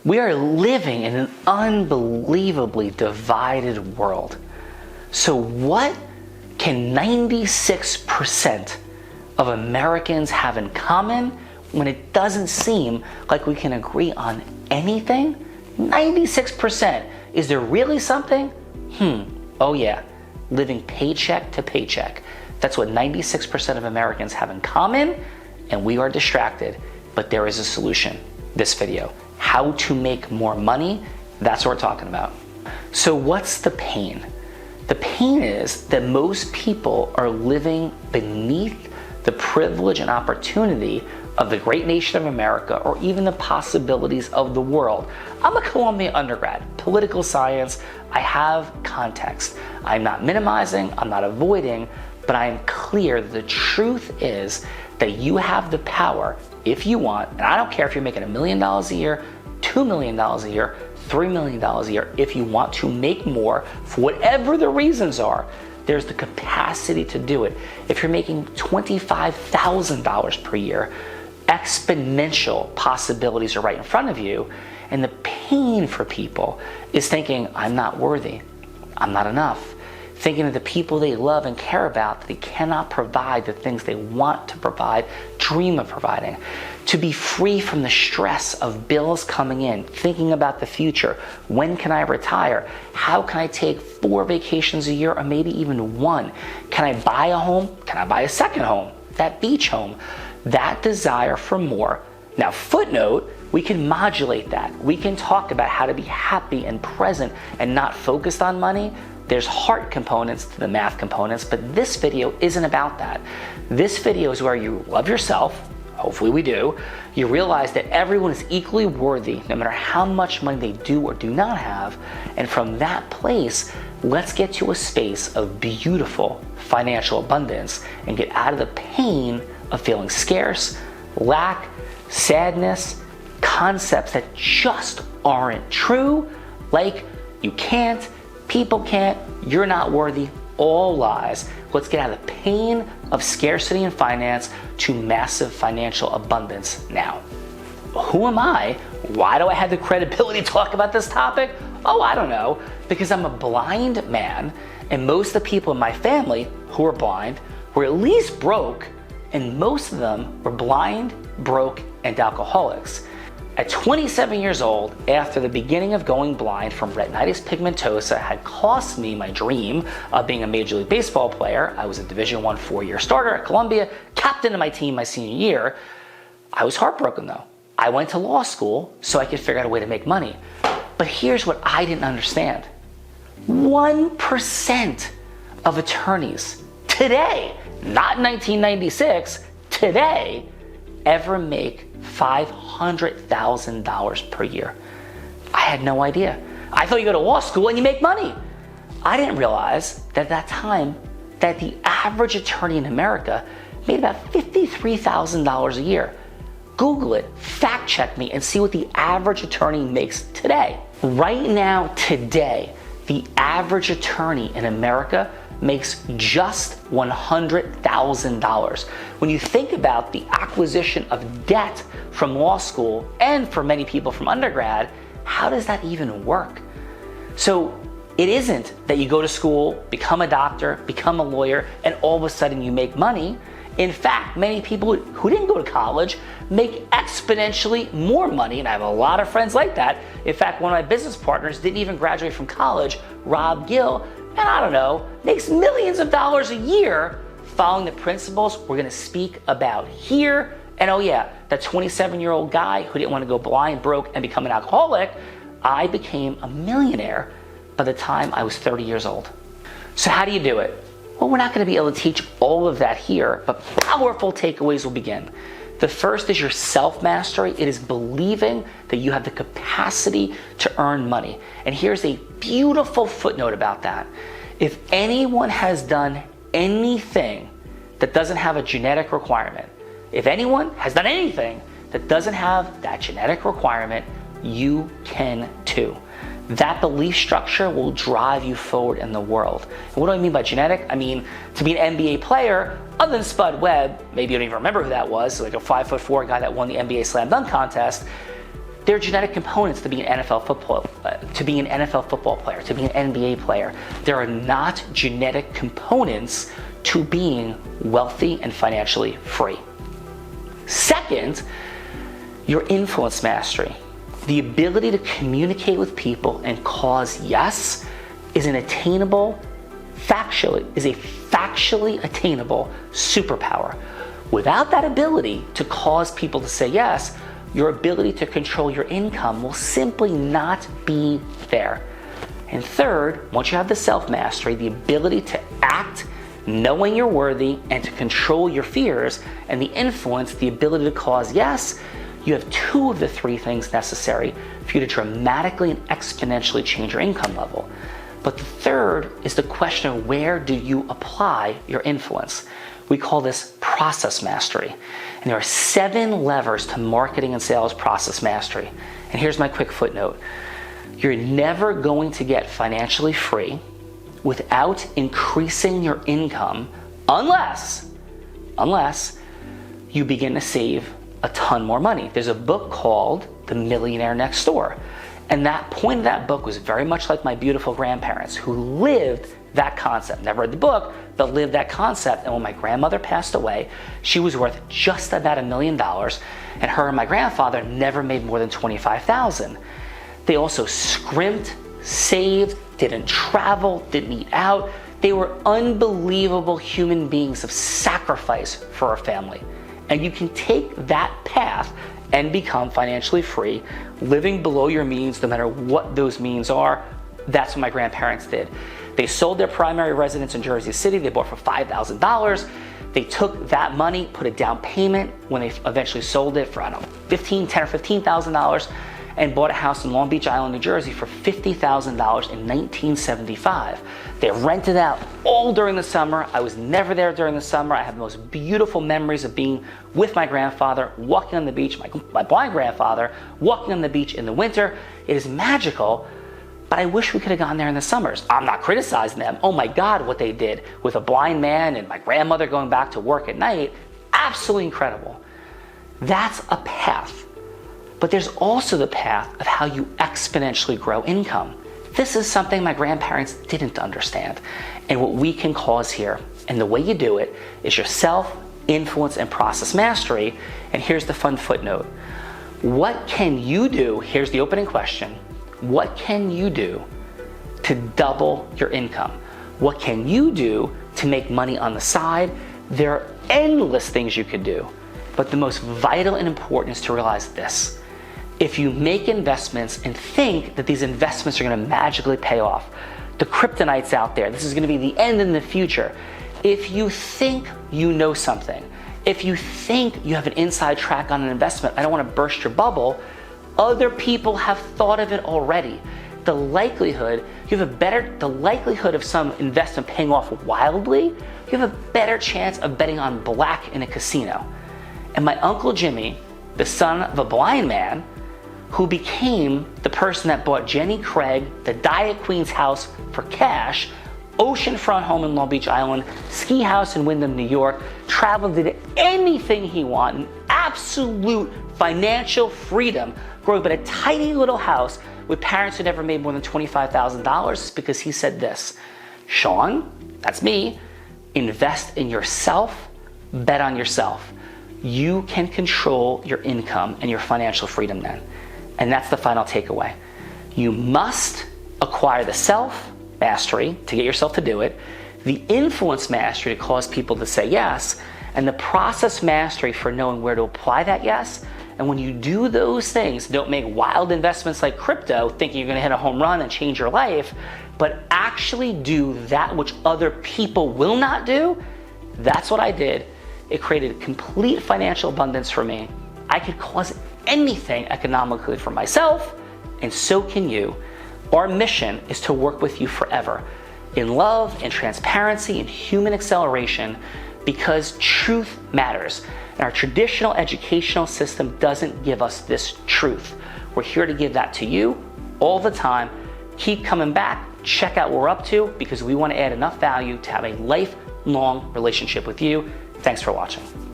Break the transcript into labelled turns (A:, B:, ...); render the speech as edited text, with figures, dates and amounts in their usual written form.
A: We are living in an unbelievably divided world. So what can 96% of Americans have in common when it doesn't seem like we can agree on anything? 96%. Is there really something? Oh yeah, living paycheck to paycheck. That's what 96% of Americans have in common, and we are distracted. But there is a solution. This video, how to make more money, that's what we're talking about. So what's the pain? The pain is that most people are living beneath the privilege and opportunity of the great nation of America, or even the possibilities of the world. I'm a Columbia undergrad, political science. I have context. I'm not minimizing, I'm not avoiding, but I am clear that the truth is that you have the power, if you want, and I don't care if you're making $1 million a year, $2 million a year, $3 million a year, if you want to make more, for whatever the reasons are, there's the capacity to do it. If you're making $25,000 per year, exponential possibilities are right in front of you. And the pain for people is thinking, I'm not worthy, I'm not enough. Thinking of the people they love and care about, that they cannot provide the things they want to provide, dream of providing. To be free from the stress of bills coming in, thinking about the future. When can I retire? How can I take 4 vacations a year, or maybe even 1? Can I buy a home? Can I buy a second home? That beach home. That desire for more. Now, footnote, we can modulate that. We can talk about how to be happy and present and not focused on money. There's heart components to the math components, but this video isn't about that. This video is where you love yourself. Hopefully we do. You realize that everyone is equally worthy, no matter how much money they do or do not have. And from that place, let's get to a space of beautiful financial abundance and get out of the pain of feeling scarce, lack, sadness, concepts that just aren't true, like you can't, people can't, you're not worthy, all lies. Let's get out of the pain of scarcity in finance to massive financial abundance now. Who am I? Why do I have the credibility to talk about this topic? Oh, I don't know. Because I'm a blind man, and most of the people in my family who are blind were at least broke, and most of them were blind, broke, and alcoholics. At 27 years old, after the beginning of going blind from retinitis pigmentosa had cost me my dream of being a Major League Baseball player, I was a Division I 4-year starter at Columbia, captain of my team my senior year. I was heartbroken though. I went to law school so I could figure out a way to make money. But here's what I didn't understand. 1% of attorneys today, not 1996, today, ever make $500,000 per year. I had no idea. I thought you go to law school and you make money. I didn't realize that at that time that the average attorney in America made about $53,000 a year. Google it, fact check me, and see what the average attorney makes today. Right now, today, the average attorney in America makes just $100,000. When you think about the acquisition of debt from law school and for many people from undergrad, how does that even work? So it isn't that you go to school, become a doctor, become a lawyer, and all of a sudden you make money. In fact, many people who didn't go to college make exponentially more money, and I have a lot of friends like that. In fact, one of my business partners didn't even graduate from college, Rob Gill, and I don't know, makes millions of dollars a year following the principles we're gonna speak about here. And oh yeah, that 27-year-old guy who didn't want to go blind, broke, and become an alcoholic, I became a millionaire by the time I was 30 years old. So how do you do it? Well, we're not gonna be able to teach all of that here, but powerful takeaways will begin. The first is your self-mastery. It is believing that you have the capacity to earn money. And here's a beautiful footnote about that. If anyone has done anything that doesn't have a genetic requirement, if anyone has done anything that doesn't have that genetic requirement, you can too. That belief structure will drive you forward in the world. And what do I mean by genetic? I mean, to be an NBA player, other than Spud Webb, maybe you don't even remember who that was, so like a 5'4" guy that won the NBA Slam Dunk contest, There are genetic components to being an NFL football player, to being an NBA player. There are not genetic components to being wealthy and financially free. Second, your influence mastery. The ability to communicate with people and cause yes is a factually attainable superpower. Without that ability to cause people to say yes, your ability to control your income will simply not be there. And third, once you have the self-mastery, the ability to act knowing you're worthy and to control your fears, and the influence, the ability to cause yes, you have two of the three things necessary for you to dramatically and exponentially change your income level. But the third is the question of where do you apply your influence? We call this process mastery. And there are 7 levers to marketing and sales process mastery. And here's my quick footnote. You're never going to get financially free without increasing your income unless you begin to save a ton more money. There's a book called The Millionaire Next Door. And that point of that book was very much like my beautiful grandparents who lived that concept. Never read the book, but lived that concept. And when my grandmother passed away, she was worth just about $1 million. And her and my grandfather never made more than $25,000. They also scrimped, saved, didn't travel, didn't eat out. They were unbelievable human beings of sacrifice for our family. And you can take that path and become financially free, living below your means, no matter what those means are. That's what my grandparents did. They sold their primary residence in Jersey City. They bought for $5,000. They took that money, put a down payment when they eventually sold it for, I don't know, $10,000 or $15,000, and bought a house in Long Beach Island, New Jersey for $50,000 in 1975. They rented out all during the summer. I was never there during the summer. I have the most beautiful memories of being with my grandfather, walking on the beach, my blind grandfather, walking on the beach in the winter. It is magical, but I wish we could have gone there in the summers. I'm not criticizing them. Oh my God, what they did with a blind man and my grandmother going back to work at night, absolutely incredible. That's a path. But there's also the path of how you exponentially grow income. This is something my grandparents didn't understand. And what we can cause here, and the way you do it, is your self, influence, and process mastery. And here's the fun footnote. What can you do? Here's the opening question. What can you do to double your income? What can you do to make money on the side? There are endless things you could do. But the most vital and important is to realize this. If you make investments and think that these investments are going to magically pay off, the kryptonites out there, this is going to be the end in the future. If you think you know something, if you think you have an inside track on an investment, I don't want to burst your bubble, other people have thought of it already. The likelihood of some investment paying off wildly, you have a better chance of betting on black in a casino. And my Uncle Jimmy, the son of a blind man, who became the person that bought Jenny Craig the Diet Queen's house for cash, oceanfront home in Long Beach Island, ski house in Wyndham, New York, traveled, did anything he wanted, absolute financial freedom, growing up in a tiny little house with parents who never made more than $25,000 because he said this, Sean, that's me, invest in yourself, bet on yourself. You can control your income and your financial freedom then. And that's the final takeaway. You must acquire the self-mastery to get yourself to do it, the influence mastery to cause people to say yes, and the process mastery for knowing where to apply that yes. And when you do those things, don't make wild investments like crypto thinking you're going to hit a home run and change your life, but actually do that which other people will not do. That's what I did. It created complete financial abundance for me. I could cause anything economically for myself, and so can you. Our mission is to work with you forever in love, in transparency, in human acceleration, because truth matters. And our traditional educational system doesn't give us this truth. We're here to give that to you all the time. Keep coming back, check out what we're up to, because we want to add enough value to have a lifelong relationship with you. Thanks for watching.